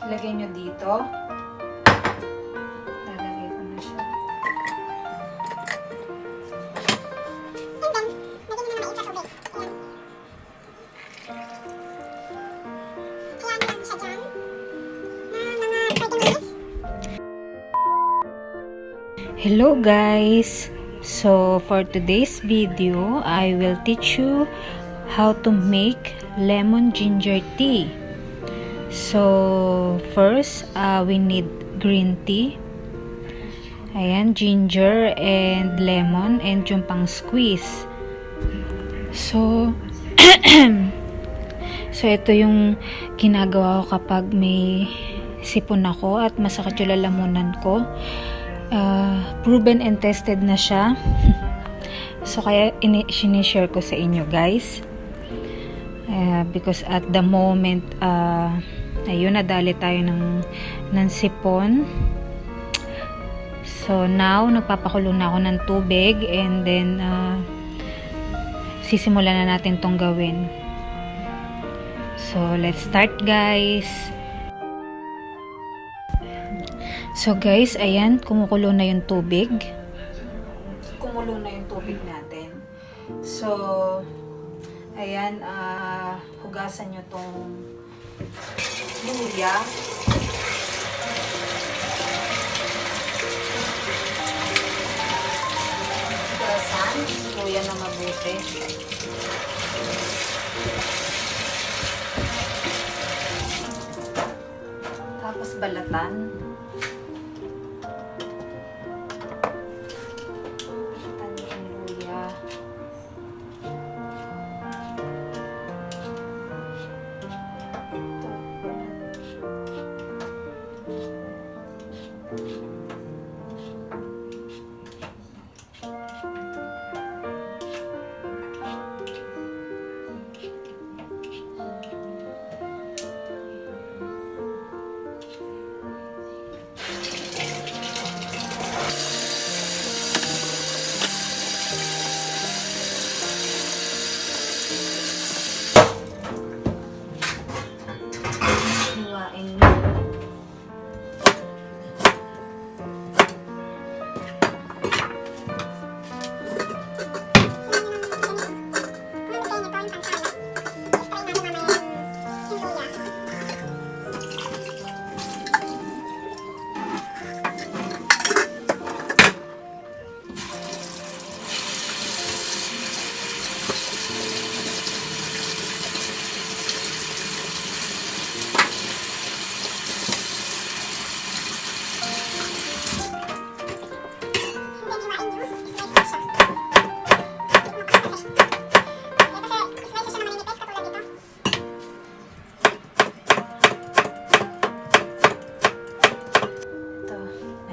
Ilagay nyo dito. Lalagay ko na siya. Hello guys! So for today's video, I will teach you how to make lemon ginger tea. So first, we need green tea. Ayan, ginger and lemon and yung pang squeeze. So so ito yung ginagawa ko kapag may sipon ako at masakit yung lalamunan ko. Proven and tested na siya. So kaya sinishare ko sa inyo guys, because at the moment ayun, nadali tayo ng sipon. So now nagpapakulo na ako ng tubig and then sisimulan na natin tong gawin. So let's start guys. So guys, ayan, kumukulo na yung tubig. Kumulo na yung tubig natin. So, ayan, hugasan nyo tong luya. Hugasan, luya na mabuti. Tapos balatan.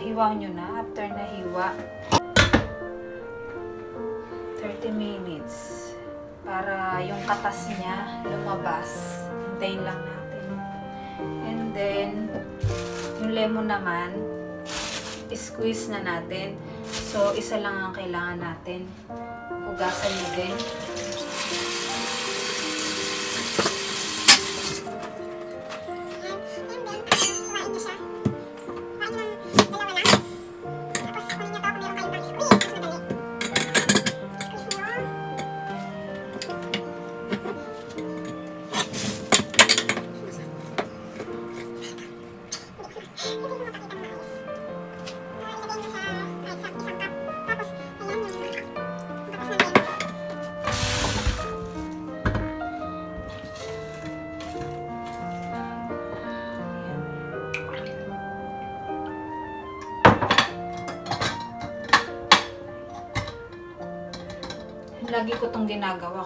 Hiwaw nyo na. After na hiwa, 30 minutes para yung katas niya lumabas. Hintayin lang natin. And then yung lemon naman, squeeze na natin. So isa lang ang kailangan natin. Hugasan nyo din. Lagi ko tong ginagawa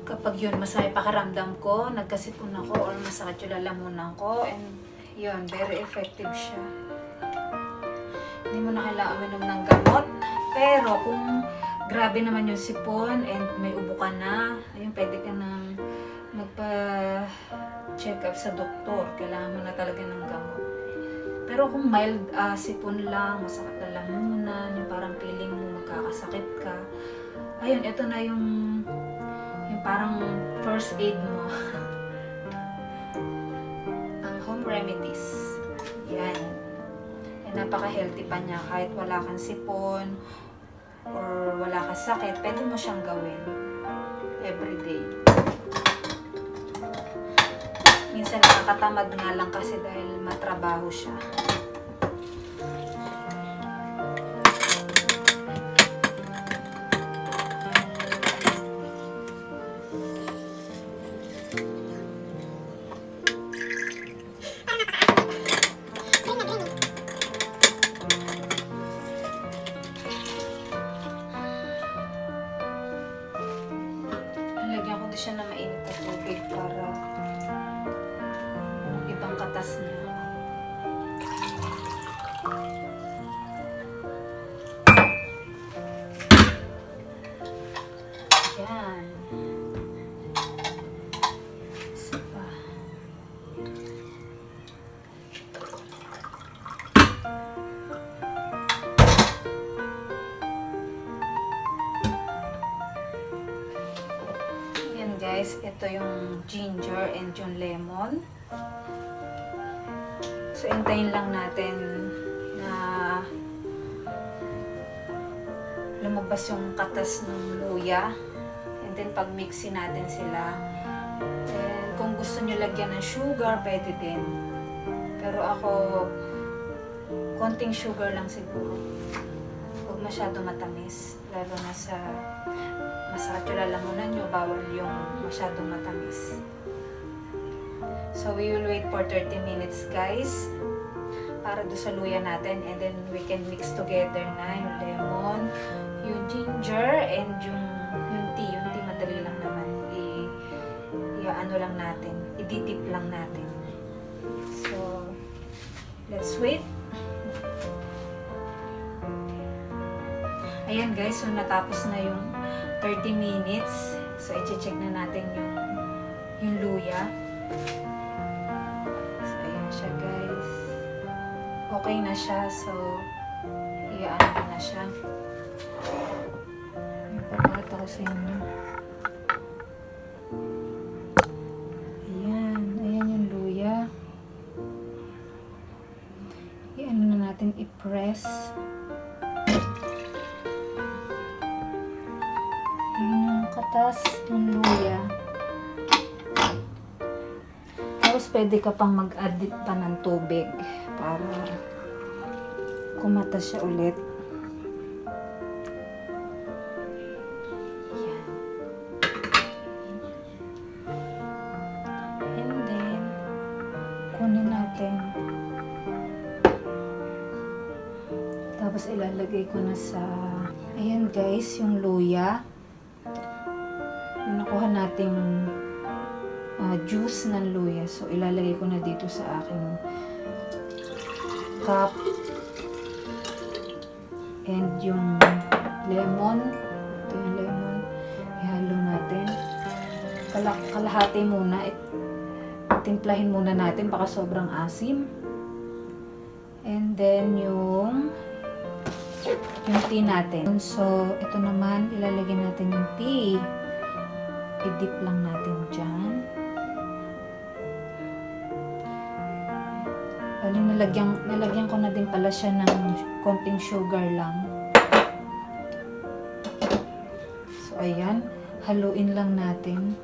kapag yun, masaya pakiramdam ko, nagkasipon ako or masakit yung lalamunan ko, and yun, very effective siya. Hindi mo na kailangan uminom ng gamot, pero kung grabe naman yung sipon and may ubo ka na, ayun, pwede ka nang magpa-check up sa doktor. Kailangan mo na talaga ng gamot. Pero kung mild sipon lang, masakit na lamunan, yung parang feeling mo magkakasakit ka, ayun, ito na yung parang first aid mo. home remedies. Yan. Napaka-healthy pa niya. Kahit wala kang sipon or wala kang sakit, pwede mo siyang gawin everyday. Minsan nakakatamad nga lang kasi dahil matrabaho siya. Lagyan ko din siya na mainit na tubig para ibang katas niya. Yan. Isa pa. Guys, ito yung ginger and yung lemon. So, hintayin lang natin na lumabas yung katas ng luya. And then, pag mixin natin sila. And kung gusto nyo lagyan ng sugar, pwede din. Pero ako, konting sugar lang siguro. Huwag masyado matamis. Lalo na sa masakit yung lalamunan nyo, bawal yung masyadong matamis. So, we will wait for 30 minutes, guys, para doon sa luya natin. And then, we can mix together na yung lemon, yung ginger, and yung tea. Yung tea, madali lang naman. Ano lang natin. I-dip lang natin. So, let's wait. Ayan, guys. So, natapos na yung 30 minutes. So, i-check na natin yung luya. So, ayan siya, guys. Okay na siya. So, i-ano ko na siya. Ipapakita ko sa inyo. Ayan. Ayan yung luya. I-ano na natin, i-press. Katas ng luya. Tapos pwede ka pang mag-add pa ng tubig para kumatas siya ulit. Yan. And then kunin natin. Tapos ilalagay ko na sa, ayan guys, yung luya. Nakuha nating juice ng luya. So, ilalagay ko na dito sa aking cup. And yung lemon. Ito yung lemon. Ihalo natin. Kalahati muna. Timplahin muna natin. Baka sobrang asim. And then yung tea natin. So, ito naman. Ilalagay natin yung tea. I-dip lang natin dyan. Bali, nalagyan ko na din pala siya ng konting sugar lang. So, ayan. Haluin lang natin.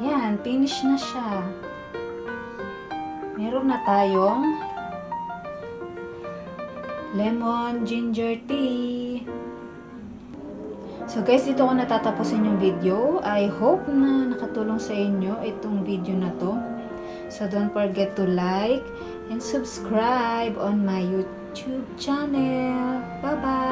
Ayan, finish na siya. Meron na tayong lemon ginger tea. So guys, dito ko natatapusin yung video. I hope na nakatulong sa inyo itong video na to. So don't forget to like and subscribe on my YouTube channel. Bye bye!